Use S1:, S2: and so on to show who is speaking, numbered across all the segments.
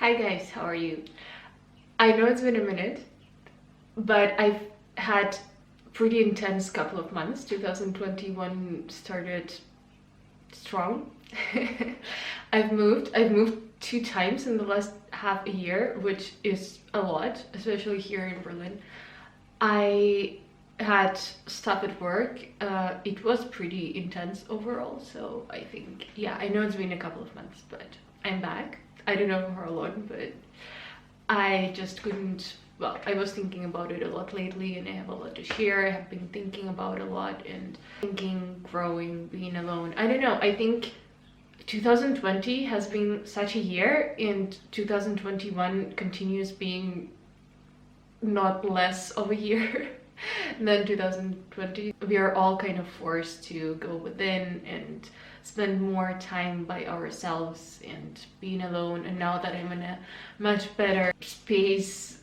S1: Hi guys, how are you? I know it's been a minute, but I've had pretty intense couple of months. 2021 started strong. I've moved 2 times in the last half a year, which is a lot, especially here in Berlin. I had stuff at work. It was pretty intense overall, so I think, yeah, I know it's been a couple of months, but I'm back. I don't know for how long, but I just couldn't. Well, I was thinking about it a lot lately, and I have a lot to share. I have been thinking about a lot and thinking, growing, being alone. I don't know. I think 2020 has been such a year, and 2021 continues being not less of a year than 2020. We are all kind of forced to go within and spend more time by ourselves and being alone. And now that I'm in a much better space,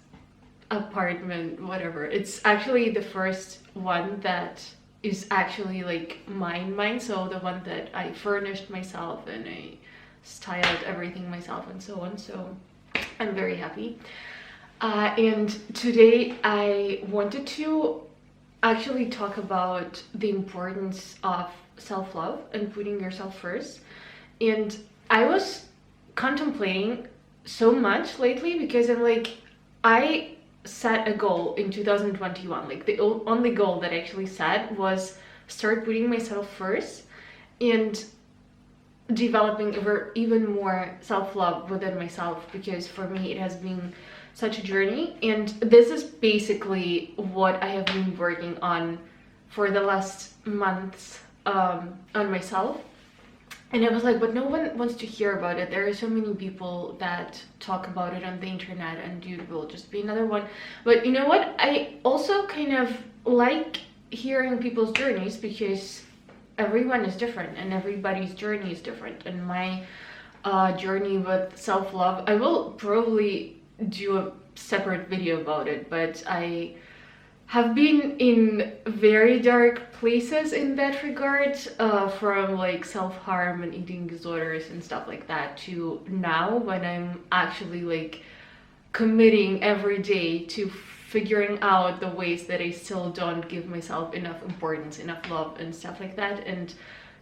S1: apartment, whatever, it's actually the first one that is actually like mine. So the one that I furnished myself and I styled everything myself and so on. So I'm very happy. And today I wanted to actually talk about the importance of self-love and putting yourself first. And I was contemplating so much lately because I'm like, I set a goal in 2021. Like the only goal that I actually set was start putting myself first and developing even more self-love within myself, because for me it has been such a journey, and this is basically what I have been working on for the last months on myself. And I was like, but no one wants to hear about it. There are so many people that talk about it on the internet, and you will just be another one. But you know what, I also kind of like hearing people's journeys, because everyone is different and everybody's journey is different. And my journey with self-love, I will probably do a separate video about it, but I have been in very dark places in that regard, from like self-harm and eating disorders and stuff like that, to now when I'm actually like committing every day to figuring out the ways that I still don't give myself enough importance, enough love and stuff like that, and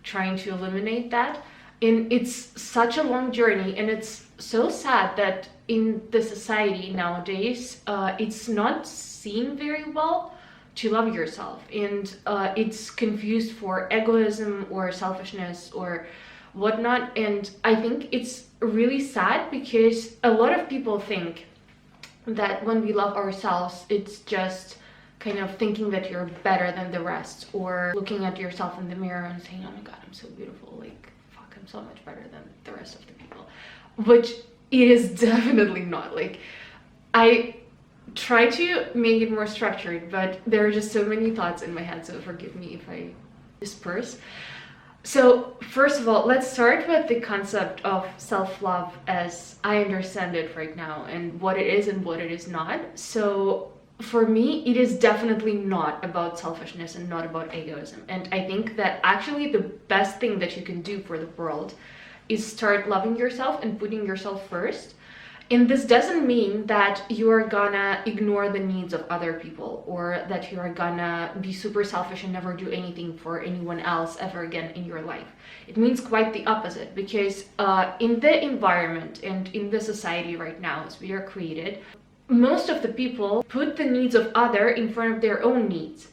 S1: trying to eliminate that. And it's such a long journey, and it's so sad that in the society nowadays, it's not seen very well to love yourself, and it's confused for egoism or selfishness or whatnot. And I think it's really sad, because a lot of people think that when we love ourselves, it's just kind of thinking that you're better than the rest, or looking at yourself in the mirror and saying, oh my god, I'm so beautiful, like fuck, I'm so much better than the rest of the people, which it is definitely not. Like, I try to make it more structured, but there are just so many thoughts in my head, so forgive me if I disperse. So first of all, let's start with the concept of self-love as I understand it right now, and what it is and what it is not. So for me, it is definitely not about selfishness and not about egoism. And I think that actually the best thing that you can do for the world is start loving yourself and putting yourself first. And this doesn't mean that you are gonna ignore the needs of other people, or that you are gonna be super selfish and never do anything for anyone else ever again in your life. It means quite the opposite, because in the environment and in the society right now as we are created, most of the people put the needs of others in front of their own needs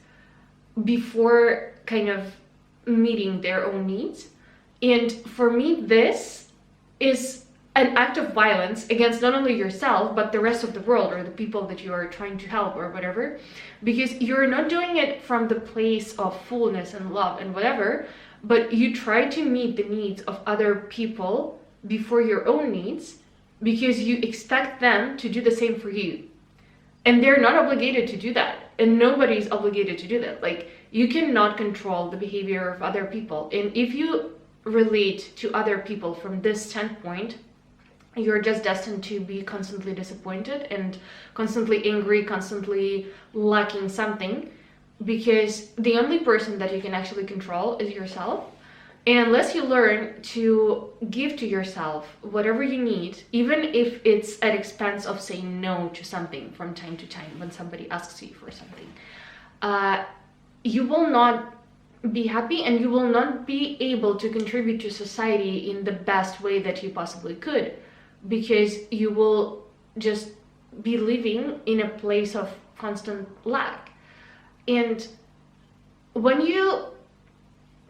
S1: before kind of meeting their own needs. And for me, this is an act of violence against not only yourself, but the rest of the world, or the people that you are trying to help or whatever, because you're not doing it from the place of fullness and love and whatever, but you try to meet the needs of other people before your own needs, because you expect them to do the same for you. And they're not obligated to do that, and nobody's obligated to do that. Like, you cannot control the behavior of other people, and if you relate to other people from this standpoint, you're just destined to be constantly disappointed and constantly angry, constantly lacking something, because the only person that you can actually control is yourself. And unless you learn to give to yourself whatever you need, even if it's at expense of saying no to something from time to time when somebody asks you for something, you will not be happy, and you will not be able to contribute to society in the best way that you possibly could, because you will just be living in a place of constant lack. And when you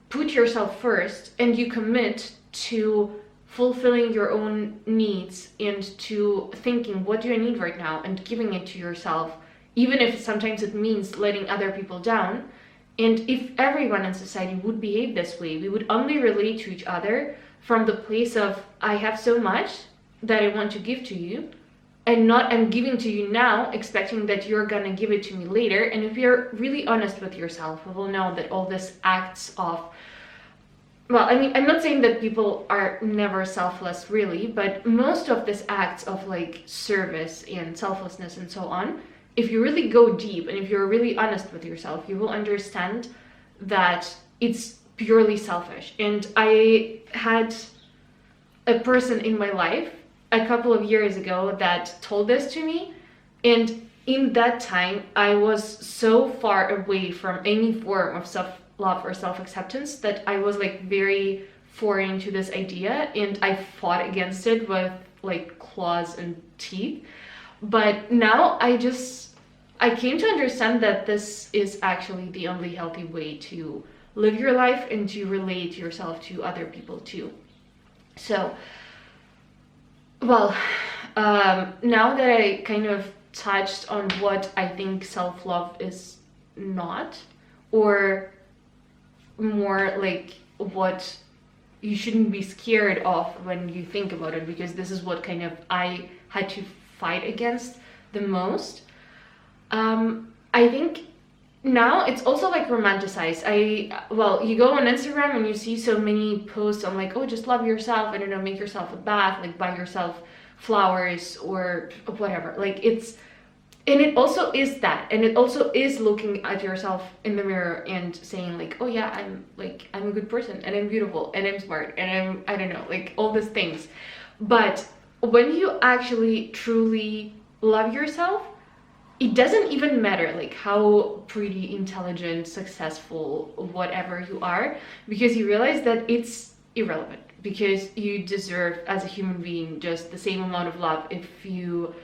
S1: put yourself first and you commit to fulfilling your own needs and to thinking, what do I need right now, and giving it to yourself, even if sometimes it means letting other people down. And if everyone in society would behave this way, we would only relate to each other from the place of, I have so much that I want to give to you, and not I'm giving to you now expecting that you're gonna give it to me later. And if you're really honest with yourself, you will know that all this acts of, well, I mean, I'm not saying that people are never selfless really, but most of these acts of like service and selflessness and so on, if you really go deep and if you're really honest with yourself, you will understand that it's purely selfish. And I had a person in my life a couple of years ago that told this to me, and in that time I was so far away from any form of self-love or self-acceptance that I was like very foreign to this idea, and I fought against it with like claws and teeth. But now I came to understand that this is actually the only healthy way to live your life and to relate yourself to other people too. So, well, now that I kind of touched on what I think self-love is not, or more like what you shouldn't be scared of when you think about it, because this is what kind of I had to fight against the most. I think now it's also like romanticized. You go on Instagram and you see so many posts on like, oh, just love yourself, I don't know, make yourself a bath, like buy yourself flowers or whatever. Like and it also is that, and it also is looking at yourself in the mirror and saying like, oh yeah, I'm a good person, and I'm beautiful, and I'm smart, and I don't know, like all these things. But when you actually truly love yourself, it doesn't even matter like how pretty, intelligent, successful, whatever you are, because you realize that it's irrelevant, because you deserve as a human being just the same amount of love if you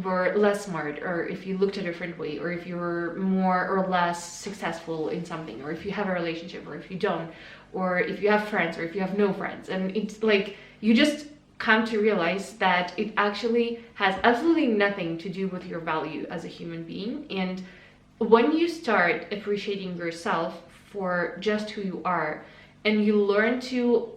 S1: were less smart, or if you looked a different way, or if you were more or less successful in something, or if you have a relationship, or if you don't, or if you have friends, or if you have no friends. And it's like you just come to realize that it actually has absolutely nothing to do with your value as a human being. And when you start appreciating yourself for just who you are, and you learn to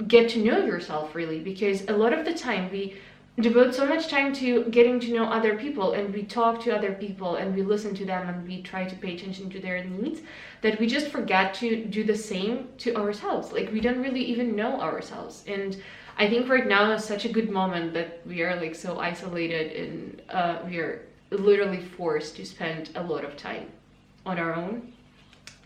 S1: get to know yourself really, because a lot of the time we devote so much time to getting to know other people, and we talk to other people, and we listen to them, and we try to pay attention to their needs, that we just forget to do the same to ourselves. Like we don't really even know ourselves. And I think right now is such a good moment that we are like so isolated, and we are literally forced to spend a lot of time on our own.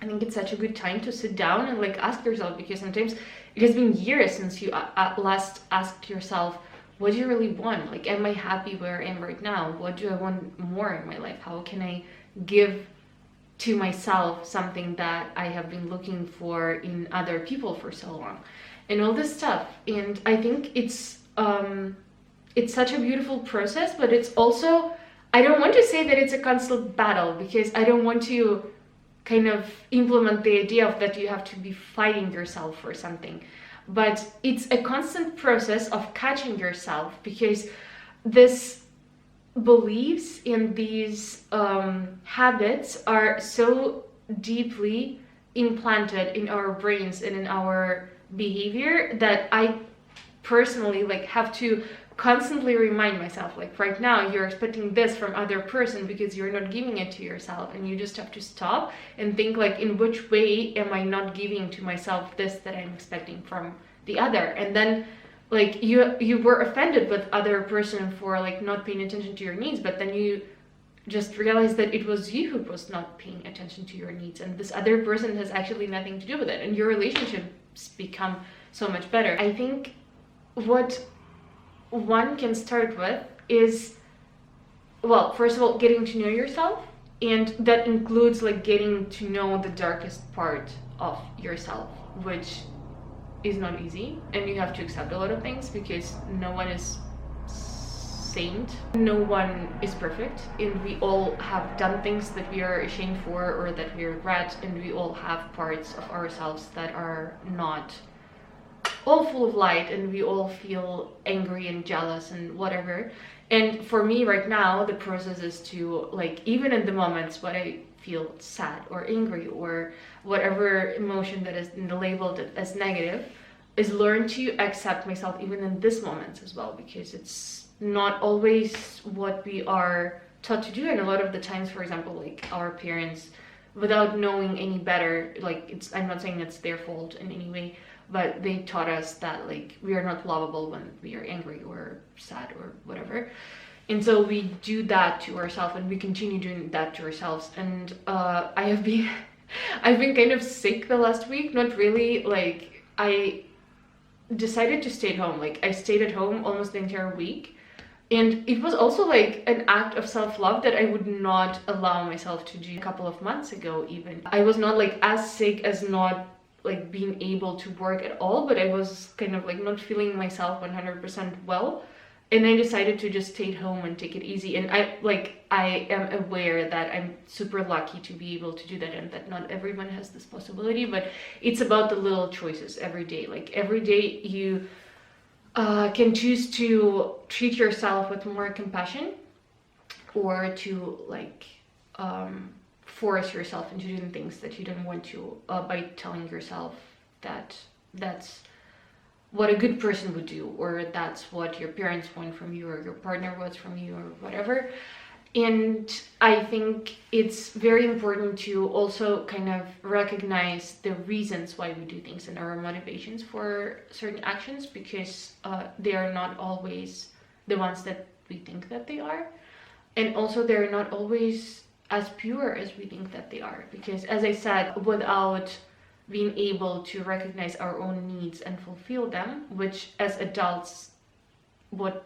S1: I think it's such a good time to sit down and like ask yourself, because sometimes it has been years since you last asked yourself, what do you really want? Like, am I happy where I am right now? What do I want more in my life? How can I give to myself something that I have been looking for in other people for so long? And all this stuff. And I think it's such a beautiful process, but it's also, I don't want to say that it's a constant battle, because I don't want to kind of implement the idea of that you have to be fighting yourself for something. But it's a constant process of catching yourself, because this beliefs and these habits are so deeply implanted in our brains and in our behavior that I personally like have to constantly remind myself, like right now you're expecting this from other person because you're not giving it to yourself, and you just have to stop and think like, in which way am I not giving to myself this that I'm expecting from the other? And then like you were offended with other person for like not paying attention to your needs, but then you just realize that it was you who was not paying attention to your needs, and this other person has actually nothing to do with it, and your relationship become so much better. I think what one can start with is, well, first of all, getting to know yourself, and that includes like getting to know the darkest part of yourself, which is not easy, and you have to accept a lot of things because no one is saint, no one is perfect, and we all have done things that we are ashamed for or that we regret, and we all have parts of ourselves that are not all full of light, and we all feel angry and jealous and whatever. And for me right now, the process is to, like, even in the moments when I feel sad or angry or whatever emotion that is labeled as negative, is learn to accept myself even in this moments as well, because it's not always what we are taught to do. And a lot of the times, for example, like our parents, without knowing any better, like, I'm not saying it's their fault in any way, but they taught us that like we are not lovable when we are angry or sad or whatever. And so we do that to ourselves, and we continue doing that to ourselves. And I've been kind of sick the last week. Not really, like, I decided to stay at home. Like, I stayed at home almost the entire week, and it was also like an act of self-love that I would not allow myself to do a couple of months ago. Even I was not like as sick as not like being able to work at all, but I was kind of like not feeling myself 100% well, and I decided to just stay at home and take it easy. And I am aware that I'm super lucky to be able to do that, and that not everyone has this possibility, but it's about the little choices every day. Like, every day you can choose to treat yourself with more compassion, or to like force yourself into doing things that you don't want to, by telling yourself that that's what a good person would do, or that's what your parents want from you, or your partner wants from you, or whatever. And I think it's very important to also kind of recognize the reasons why we do things and our motivations for certain actions, because they are not always the ones that we think that they are. And also they're not always as pure as we think that they are, because, as I said, without being able to recognize our own needs and fulfill them, which as adults what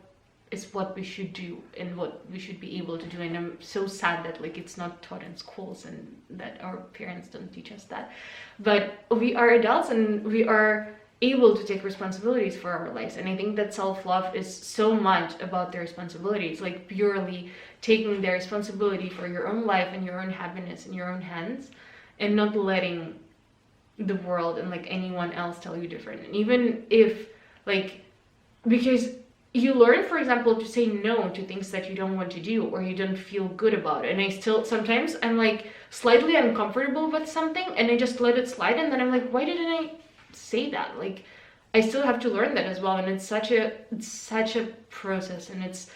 S1: we should do and what we should be able to do. And I'm so sad that like it's not taught in schools and that our parents don't teach us that. But we are adults and we are able to take responsibilities for our lives. And I think that self-love is so much about the responsibilities, like purely taking the responsibility for your own life and your own happiness in your own hands, and not letting the world and like anyone else tell you different. And even if like, because you learn, for example, to say no to things that you don't want to do or you don't feel good about. And I still, sometimes I'm like slightly uncomfortable with something and I just let it slide, and then I'm like, why didn't I say that? Like, I still have to learn that as well. And it's such a process, and it's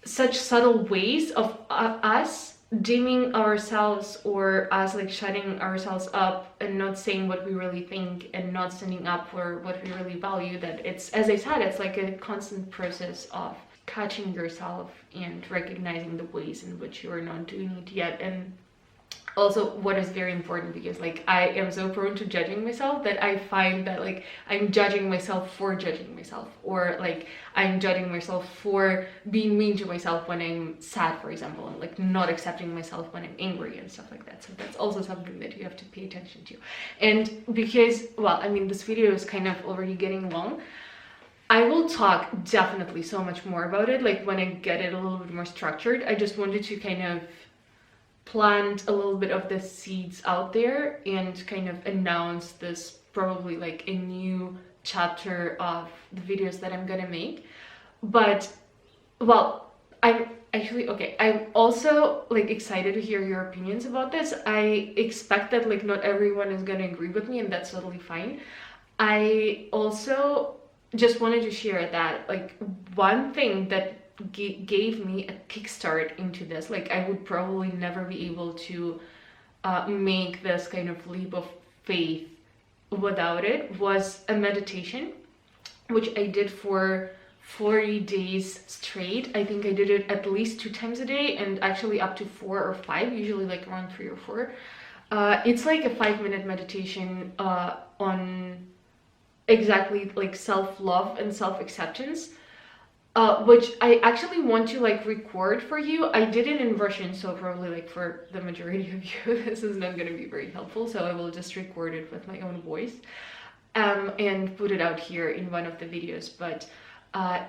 S1: such subtle ways of us dimming ourselves, or us like shutting ourselves up and not saying what we really think and not standing up for what we really value, that it's, as I said, it's like a constant process of catching yourself and recognizing the ways in which you are not doing it yet. And also what is very important, because like I am so prone to judging myself that I find that like I'm judging myself for judging myself, or like I'm judging myself for being mean to myself when I'm sad, for example, and like not accepting myself when I'm angry and stuff like that. So that's also something that you have to pay attention to. And because, well, I mean, this video is kind of already getting long, I will talk definitely so much more about it like when I get it a little bit more structured. I just wanted to kind of plant a little bit of the seeds out there and kind of announce this probably like a new chapter of the videos that I'm gonna make. But well, I'm actually okay, I'm also like excited to hear your opinions about this. I expect that like not everyone is gonna agree with me, and that's totally fine. I also just wanted to share that like one thing that gave me a kickstart into this, like I would probably never be able to make this kind of leap of faith without it, was a meditation which I did for 40 days straight. I think I did it at least 2 times a day, and actually up to 4 or 5, usually like around 3 or 4. It's like a 5-minute meditation on exactly like self-love and self-acceptance, which I actually want to like record for you. I did it in Russian, so probably like for the majority of you this is not going to be very helpful, so I will just record it with my own voice and put it out here in one of the videos. But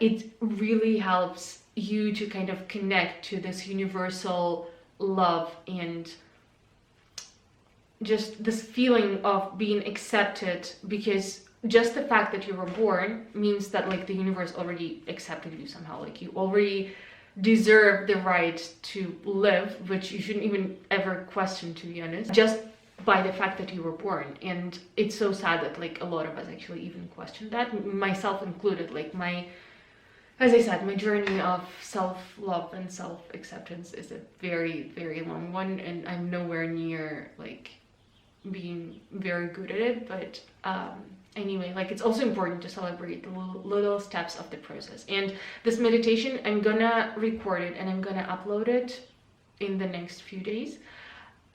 S1: it really helps you to kind of connect to this universal love and just this feeling of being accepted, because just the fact that you were born means that like the universe already accepted you somehow. Like you already deserve the right to live, which you shouldn't even ever question, to be honest, just by the fact that you were born. And it's so sad that like a lot of us actually even question that, myself included. Like as I said, my journey of self-love and self-acceptance is a very, very long one, and I'm nowhere near like being very good at it. But anyway, like it's also important to celebrate the little steps of the process. And this meditation, I'm gonna record it and I'm gonna upload it in the next few days.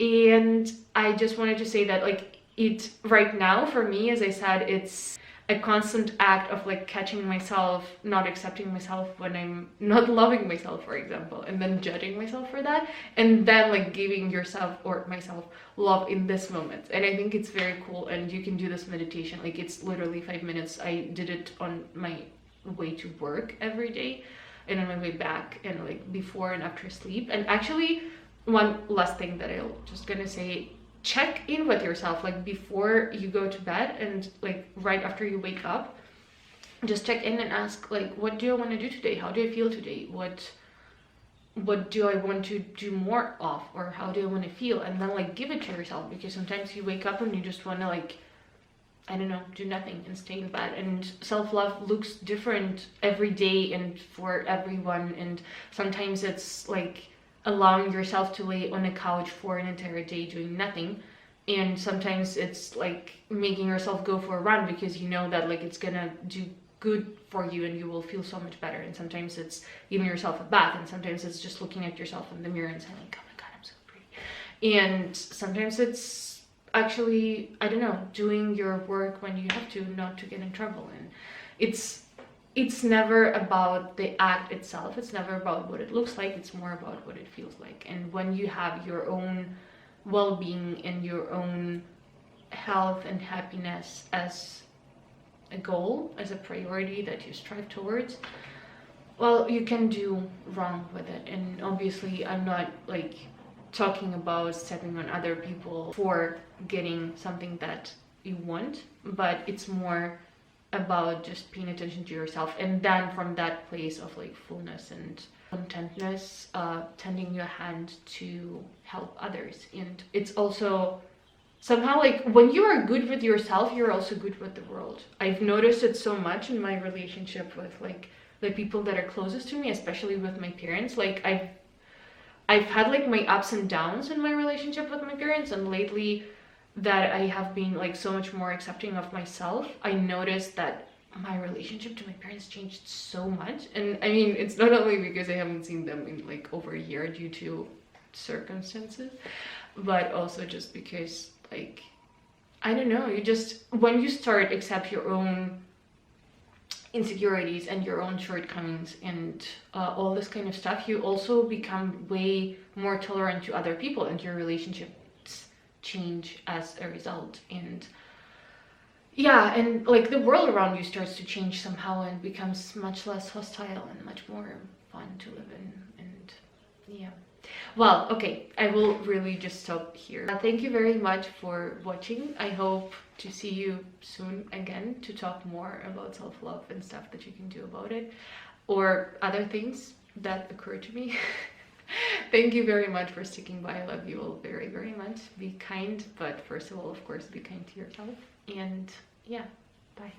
S1: And I just wanted to say that like it right now for me, as I said, it's a constant act of like catching myself not accepting myself when I'm not loving myself, for example, and then judging myself for that, and then like giving yourself or myself love in this moment. And I think it's very cool, and you can do this meditation, like it's literally 5 minutes. I did it on my way to work every day and on my way back, and like before and after sleep. And actually, one last thing that I'm just gonna say, check in with yourself like before you go to bed and like right after you wake up. Just check in and ask like, what do I want to do today? How do I feel today? What do I want to do more of, or how do I want to feel? And then like give it to yourself, because sometimes you wake up and you just want to like, I don't know, do nothing and stay in bed. And self-love looks different every day and for everyone. And sometimes it's like allowing yourself to lay on a couch for an entire day doing nothing, and sometimes it's like making yourself go for a run because you know that like it's gonna do good for you and you will feel so much better. And sometimes it's giving yourself a bath, and sometimes it's just looking at yourself in the mirror and saying like, oh my god, I'm so pretty. And sometimes it's actually, I don't know, doing your work when you have to, not to get in trouble. And it's never about the act itself. It's never about what it looks like. It's more about what it feels like. And when you have your own well-being and your own health and happiness as a goal, as a priority that you strive towards, well, you can do wrong with it. And obviously I'm not like talking about stepping on other people for getting something that you want, but it's more about just paying attention to yourself, and then from that place of like fullness and contentness, tending your hand to help others. And it's also somehow like when you are good with yourself, you're also good with the world. I've noticed it so much in my relationship with like the people that are closest to me, especially with my parents. Like I've had like my ups and downs in my relationship with my parents, and lately that I have been like so much more accepting of myself, I noticed that my relationship to my parents changed so much. And I mean, it's not only because I haven't seen them in like over a year due to circumstances, but also just because like, I don't know, you just, when you start accept your own insecurities and your own shortcomings and all this kind of stuff, you also become way more tolerant to other people, and your relationship change as a result. And yeah, and like the world around you starts to change somehow and becomes much less hostile and much more fun to live in. And yeah, well, okay, I will really just stop here. Thank you very much for watching. I hope to see you soon again to talk more about self-love and stuff that you can do about it, or other things that occur to me. Thank you very much for sticking by. I love you all very, very much. Be kind, but first of all, of course, be kind to yourself. And yeah, bye.